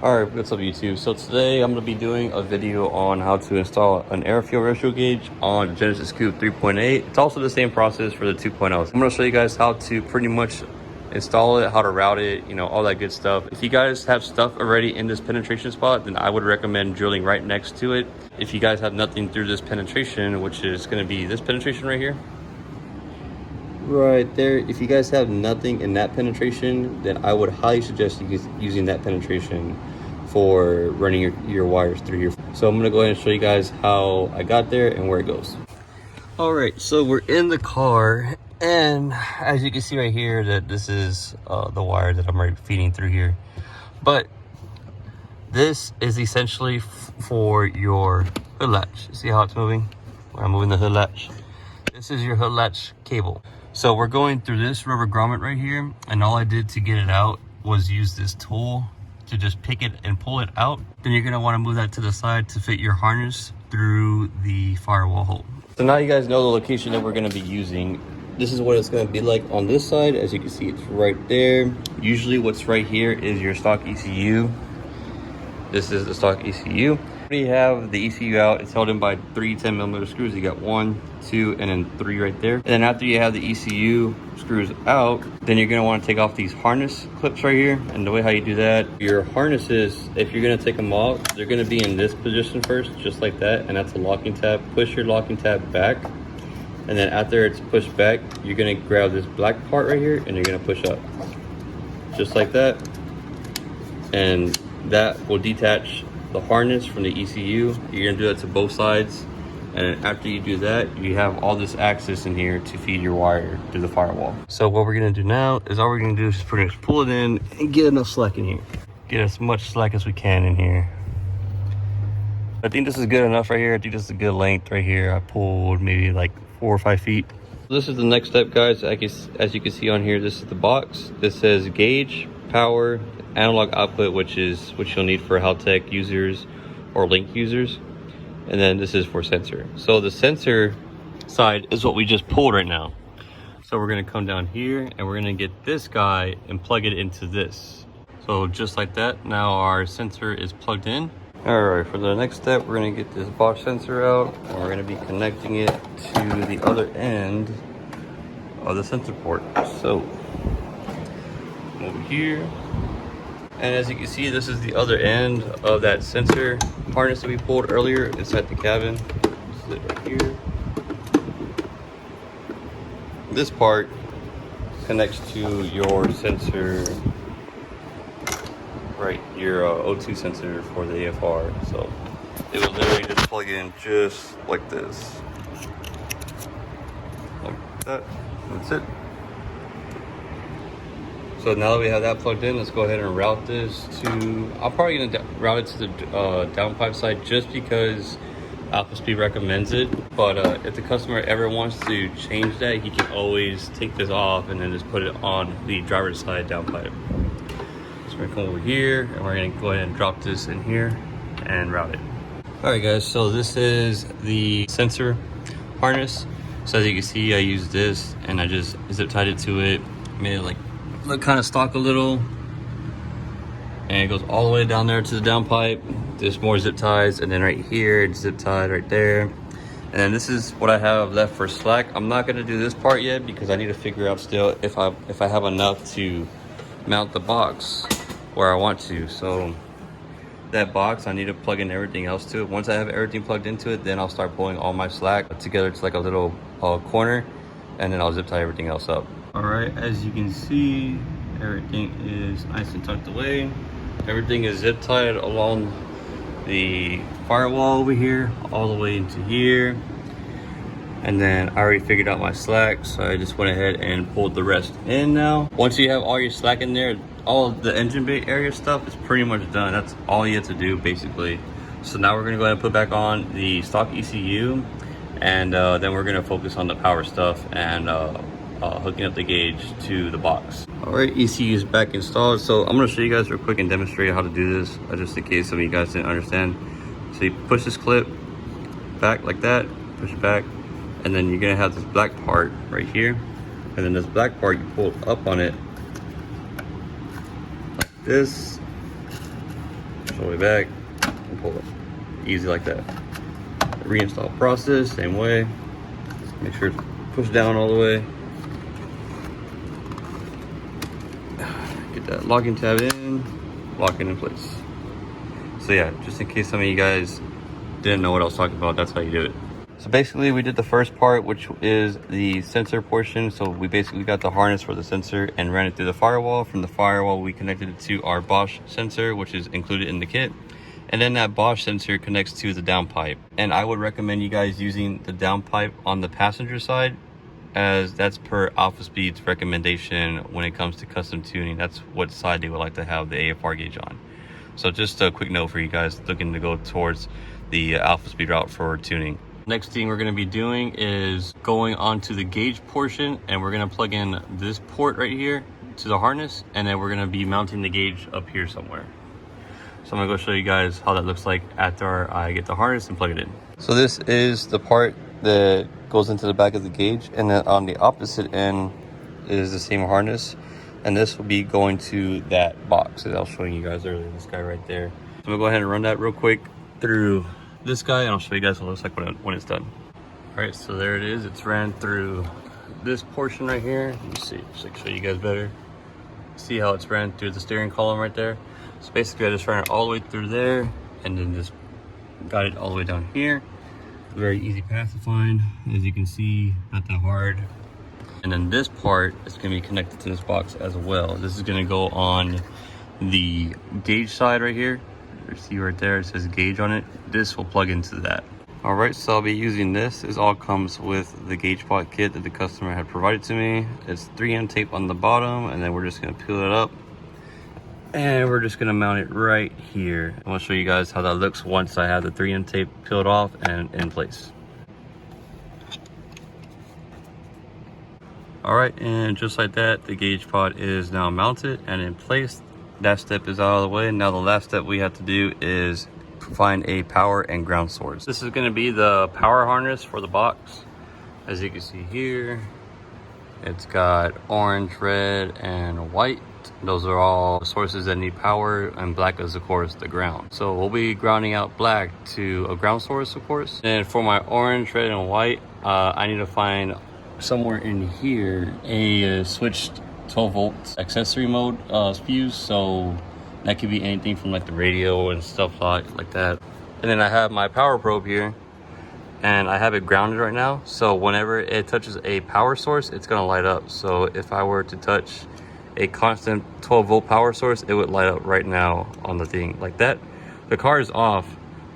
Alright, what's up YouTube? So today I'm going to be doing a video on how to install an air fuel ratio gauge on Genesis Coupe 3.8. It's also the same process for the 2.0. I'm going to show you guys how to pretty much install it, how to route it, you know, all that good stuff. If you guys have stuff already in this penetration spot, then I would recommend drilling right next to it. If you guys have nothing through this penetration, which is going to be this penetration right here, right there, if you guys have nothing in that penetration, then I would highly suggest using that penetration for running your wires through here. So I'm gonna go ahead and show you guys how I got there and where it goes. All right, so we're in the car, and as you can see right here, that this is the wire that I'm already feeding through here. But this is essentially for your hood latch. See how it's moving? When I'm moving the hood latch, this is your hood latch cable. So we're going through this rubber grommet right here, and all I did to get it out was use this tool to just pick it and pull it out. Then you're gonna wanna move that to the side to fit your harness through the firewall hole. So now you guys know the location that we're gonna be using. This is what it's gonna be like on this side. As you can see, it's right there. Usually what's right here is your stock ECU. This is the stock ECU. You have the ECU out. It's held in by 3 10mm screws. You got 1, 2, and then 3 right there. And then after you have the ECU screws out, then you're gonna want to take off these harness clips right here. And the way how you do that, your harnesses, if you're gonna take them off, they're gonna be in this position first, just like that, and that's a locking tab. Push your locking tab back, and then after it's pushed back, you're gonna grab this black part right here and you're gonna push up, just like that, and that will detach the harness from the ECU. You're gonna do that to both sides, and after you do that, you have all this access in here to feed your wire to the firewall. So what we're gonna do now is all we're gonna do is pretty much pull it in and get enough slack in here. Get as much slack as we can in here. I think this is good enough right here. I think this is a good length right here. I pulled maybe like 4 or 5 feet. This is the next step, guys. As you can see on here, this is the box. This says gauge, power, analog output, which you'll need for Haltech users or Link users, and then this is for sensor. So the sensor side is what we just pulled right now. So we're going to come down here and we're going to get this guy and plug it into this. So just like that, now our sensor is plugged in. All right, for the next step, we're going to get this box sensor out, and we're going to be connecting it to the other end of the sensor port. So over here, and as you can see, this is the other end of that sensor harness that we pulled earlier inside the cabin. This is it right here. This part connects to your sensor, right, your O2 sensor for the AFR. So it will literally just plug in just like this. Like that. That's it. So now that we have that plugged in, let's go ahead and route this to, I'm probably gonna route it to the downpipe side just because Alpha Speed recommends it. But if the customer ever wants to change that, he can always take this off and then just put it on the driver's side downpipe. So we're gonna come over here and we're gonna go ahead and drop this in here and route it. All right guys, so this is the sensor harness. So as you can see, I used this and I just zip tied it to it, made it like look kind of stock a little, and it goes all the way down there to the downpipe. There's more zip ties, and then right here it's zip tied right there, and then this is what I have left for slack. I'm not going to do this part yet because I need to figure out still if I have enough to mount the box where I want to. So that box, I need to plug in everything else to it. Once I have everything plugged into it, then I'll start pulling all my slack together to like a little corner, and then I'll zip tie everything else up. All right, as you can see, everything is nice and tucked away. Everything is zip tied along the firewall over here, all the way into here. And then I already figured out my slack, so I just went ahead and pulled the rest in now. Once you have all your slack in there, all of the engine bay area stuff is pretty much done. That's all you have to do, basically. So now we're gonna go ahead and put back on the stock ECU, and then we're gonna focus on the power stuff and hooking up the gauge to the box. All right, ECU is back installed. So I'm gonna show you guys real quick and demonstrate how to do this, just in case some of you guys didn't understand. So you push this clip back like that, push it back, and then you're gonna have this black part right here, and then this black part you pull up on it like this, all the way back, and pull it. Easy like that. The reinstall process, same way. Make sure it's pushed down all the way. Get that locking tab in, lock it in place. So yeah, just in case some of you guys didn't know what I was talking about, that's how you do it. So basically we did the first part, which is the sensor portion. So we basically got the harness for the sensor and ran it through the firewall. From the firewall, we connected it to our Bosch sensor, which is included in the kit. And then that Bosch sensor connects to the downpipe. And I would recommend you guys using the downpipe on the passenger side, as that's per AlphaSpeed's recommendation when it comes to custom tuning. That's what side they would like to have the AFR gauge on. So just a quick note for you guys looking to go towards the AlphaSpeed route for tuning. Next thing we're going to be doing is going onto the gauge portion, and we're going to plug in this port right here to the harness, and then we're going to be mounting the gauge up here somewhere. So I'm going to go show you guys how that looks like after I get the harness and plug it in. So this is the part that goes into the back of the gauge, and then on the opposite end is the same harness, and this will be going to that box that I was showing you guys earlier, this guy right there. So I'm going to go ahead and run that real quick through this guy, and I'll show you guys what it looks like when it's done. All right, so there it is. It's ran through this portion right here. Let me see, just like show you guys better. See how it's ran through the steering column right there. So basically I just ran it all the way through there, and then just got it all the way down here. Very easy path to find, as you can see, not that hard. And then this part is going to be connected to this box as well. This is going to go on the gauge side right here. You see right there, it says gauge on it. This will plug into that. All right, so I'll be using this. This all comes with the gauge pot kit that the customer had provided to me. It's 3M tape on the bottom, and then we're just going to peel it up. And we're just going to mount it right here. I'm going to show you guys how that looks once I have the 3M tape peeled off and in place. All right, and just like that, the gauge pot is now mounted and in place. That step is out of the way. Now the last step we have to do is find a power and ground source. This is going to be the power harness for the box. As you can see here, it's got orange, red, and white. Those are all sources that need power, and black is of course the ground. So we'll be grounding out black to a ground source, of course. And for my orange, red, and white, I need to find somewhere in here a switched 12 volt accessory mode fuse. So that could be anything from like the radio and stuff like that. And then I have my power probe here, and I have it grounded right now. So whenever it touches a power source, it's gonna light up. So if I were to touch a constant 12 volt power source, it would light up right now on the thing like that. The car is off,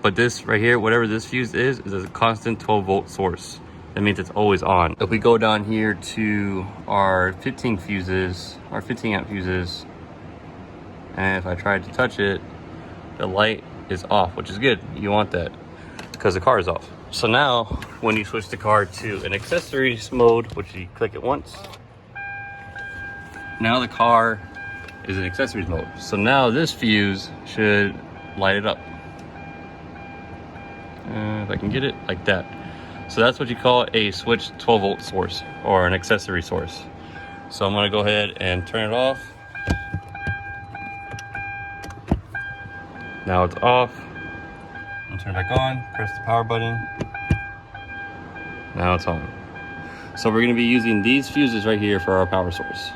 but this right here, whatever this fuse is a constant 12 volt source. That means it's always on. If we go down here to our 15 fuses, our 15 amp fuses, and if I tried to touch it, the light is off, which is good. You want that because the car is off. So now when you switch the car to an accessories mode, which you click it once, now the car is in accessories mode. So now this fuse should light it up. If I can get it like that. So that's what you call a switched 12 volt source or an accessory source. So I'm gonna go ahead and turn it off. Now it's off. I'll turn it back on, press the power button. Now it's on. So we're gonna be using these fuses right here for our power source.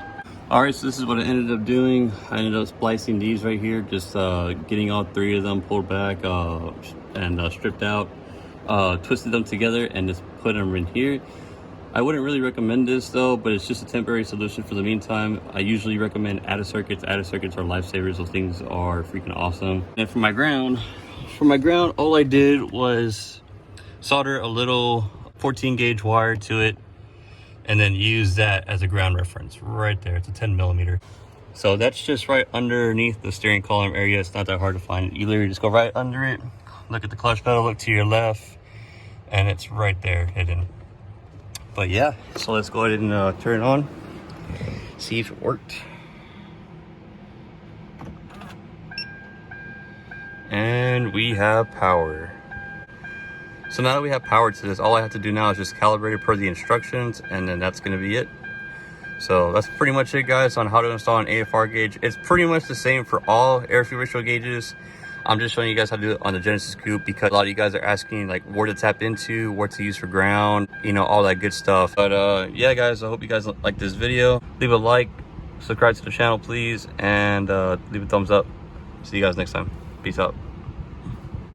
All right, so this is what I ended up doing. I ended up splicing these right here, just getting all three of them pulled back and stripped out. Twisted them together and just put them in here. I wouldn't really recommend this though, but it's just a temporary solution for the meantime. I usually recommend added circuits. Added circuits are lifesavers. Those things are freaking awesome. And for my ground, all I did was solder a little 14 gauge wire to it, and then use that as a ground reference right there. It's a 10 millimeter. So that's just right underneath the steering column area. It's not that hard to find. You literally just go right under it, look at the clutch pedal, look to your left, and it's right there hidden. But yeah, so let's go ahead and turn it on, see if it worked. And we have power. So now that we have power to this, all I have to do now is just calibrate it per the instructions, and then that's gonna be it. So that's pretty much it, guys, on how to install an AFR gauge. It's pretty much the same for all air fuel ratio gauges. I'm just showing you guys how to do it on the Genesis Coupe because a lot of you guys are asking like where to tap into, what to use for ground, you know, all that good stuff. But yeah guys, I hope you guys like this video. Leave a like, subscribe to the channel please, and leave a thumbs up. See you guys next time. Peace out.